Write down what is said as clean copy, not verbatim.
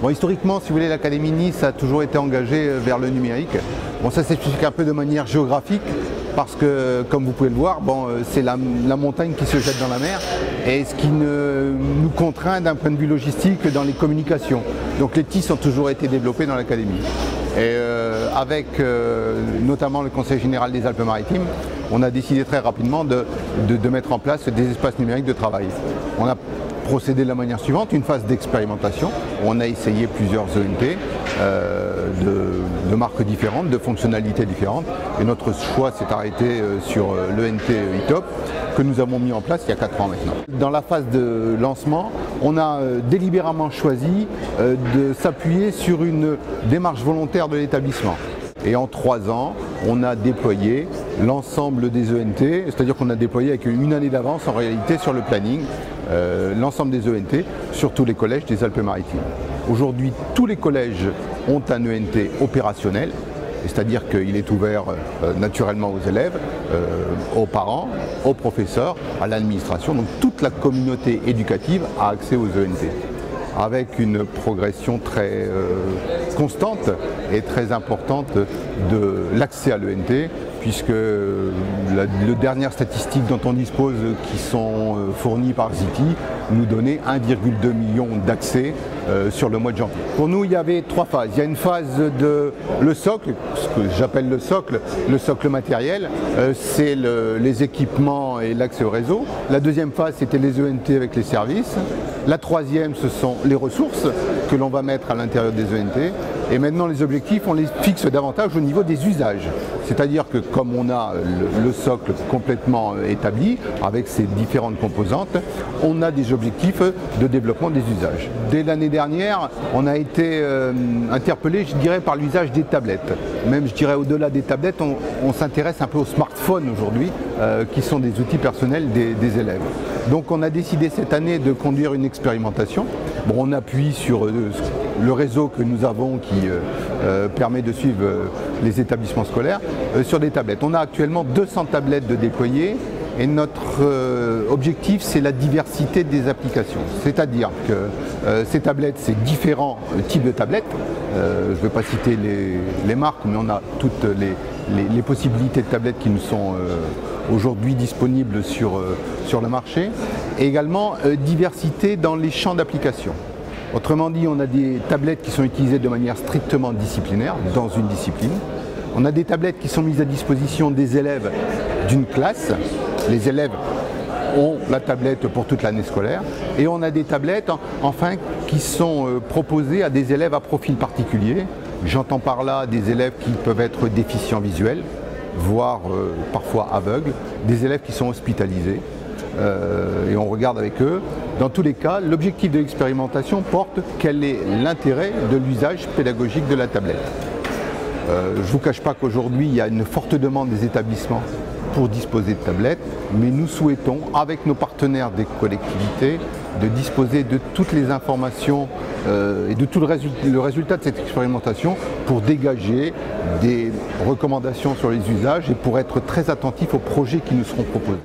Bon, historiquement, si vous voulez, l'Académie Nice a toujours été engagée vers le numérique. Bon, ça s'explique un peu de manière géographique, parce que, comme vous pouvez le voir, bon, c'est la montagne qui se jette dans la mer, et ce qui nous contraint d'un point de vue logistique dans les communications. Donc les TIS ont toujours été développés dans l'Académie. Et avec notamment le Conseil général des Alpes-Maritimes, on a décidé très rapidement de mettre en place des espaces numériques de travail. On a procédé de la manière suivante, une phase d'expérimentation. On a essayé plusieurs ENT de marques différentes, de fonctionnalités différentes. Et notre choix s'est arrêté sur l'ENT ITOP que nous avons mis en place il y a 4 ans maintenant. Dans la phase de lancement, on a délibérément choisi de s'appuyer sur une démarche volontaire de l'établissement. Et en 3 ans, on a déployé l'ensemble des ENT, c'est-à-dire qu'on a déployé avec une année d'avance en réalité sur le planning, l'ensemble des ENT sur tous les collèges des Alpes-Maritimes. Aujourd'hui, tous les collèges ont un ENT opérationnel, c'est-à-dire qu'il est ouvert naturellement aux élèves, aux parents, aux professeurs, à l'administration. Donc toute la communauté éducative a accès aux ENT, avec une progression très constante et très importante de l'accès à l'ENT, puisque les dernières statistiques dont on dispose, qui sont fournies par Ziti, nous donnaient 1,2 million d'accès sur le mois de janvier. Pour nous, il y avait 3 phases. Il y a une phase de le socle, ce que j'appelle le socle matériel, c'est les équipements et l'accès au réseau. La deuxième phase, c'était les ENT avec les services. La troisième, ce sont les ressources que l'on va mettre à l'intérieur des ENT. Et maintenant, les objectifs, on les fixe davantage au niveau des usages. C'est-à-dire que comme on a le socle complètement établi, avec ses différentes composantes, on a des objectifs de développement des usages. Dès l'année dernière, on a été interpellé, je dirais, par l'usage des tablettes. Même, je dirais, au-delà des tablettes, on s'intéresse un peu aux smartphones aujourd'hui, qui sont des outils personnels des élèves. Donc on a décidé cette année de conduire une expérimentation. Bon, on appuie sur le réseau que nous avons qui permet de suivre les établissements scolaires sur des tablettes. On a actuellement 200 tablettes de déployer et notre objectif, c'est la diversité des applications. C'est-à-dire que ces tablettes, c'est différents types de tablettes. Je ne vais pas citer les marques, mais on a toutes les possibilités de tablettes qui nous sont aujourd'hui disponibles sur le marché. Et également diversité dans les champs d'application. Autrement dit, on a des tablettes qui sont utilisées de manière strictement disciplinaire, dans une discipline. On a des tablettes qui sont mises à disposition des élèves d'une classe. Les élèves ont la tablette pour toute l'année scolaire. Et on a des tablettes, enfin, qui sont proposées à des élèves à profil particulier. J'entends par là des élèves qui peuvent être déficients visuels, voire parfois aveugles, des élèves qui sont hospitalisés. Et on regarde avec eux. Dans tous les cas, l'objectif de l'expérimentation porte quel est l'intérêt de l'usage pédagogique de la tablette. Je ne vous cache pas qu'aujourd'hui, il y a une forte demande des établissements pour disposer de tablettes, mais nous souhaitons, avec nos partenaires des collectivités, de disposer de toutes les informations et de tout le résultat de cette expérimentation pour dégager des recommandations sur les usages et pour être très attentifs aux projets qui nous seront proposés.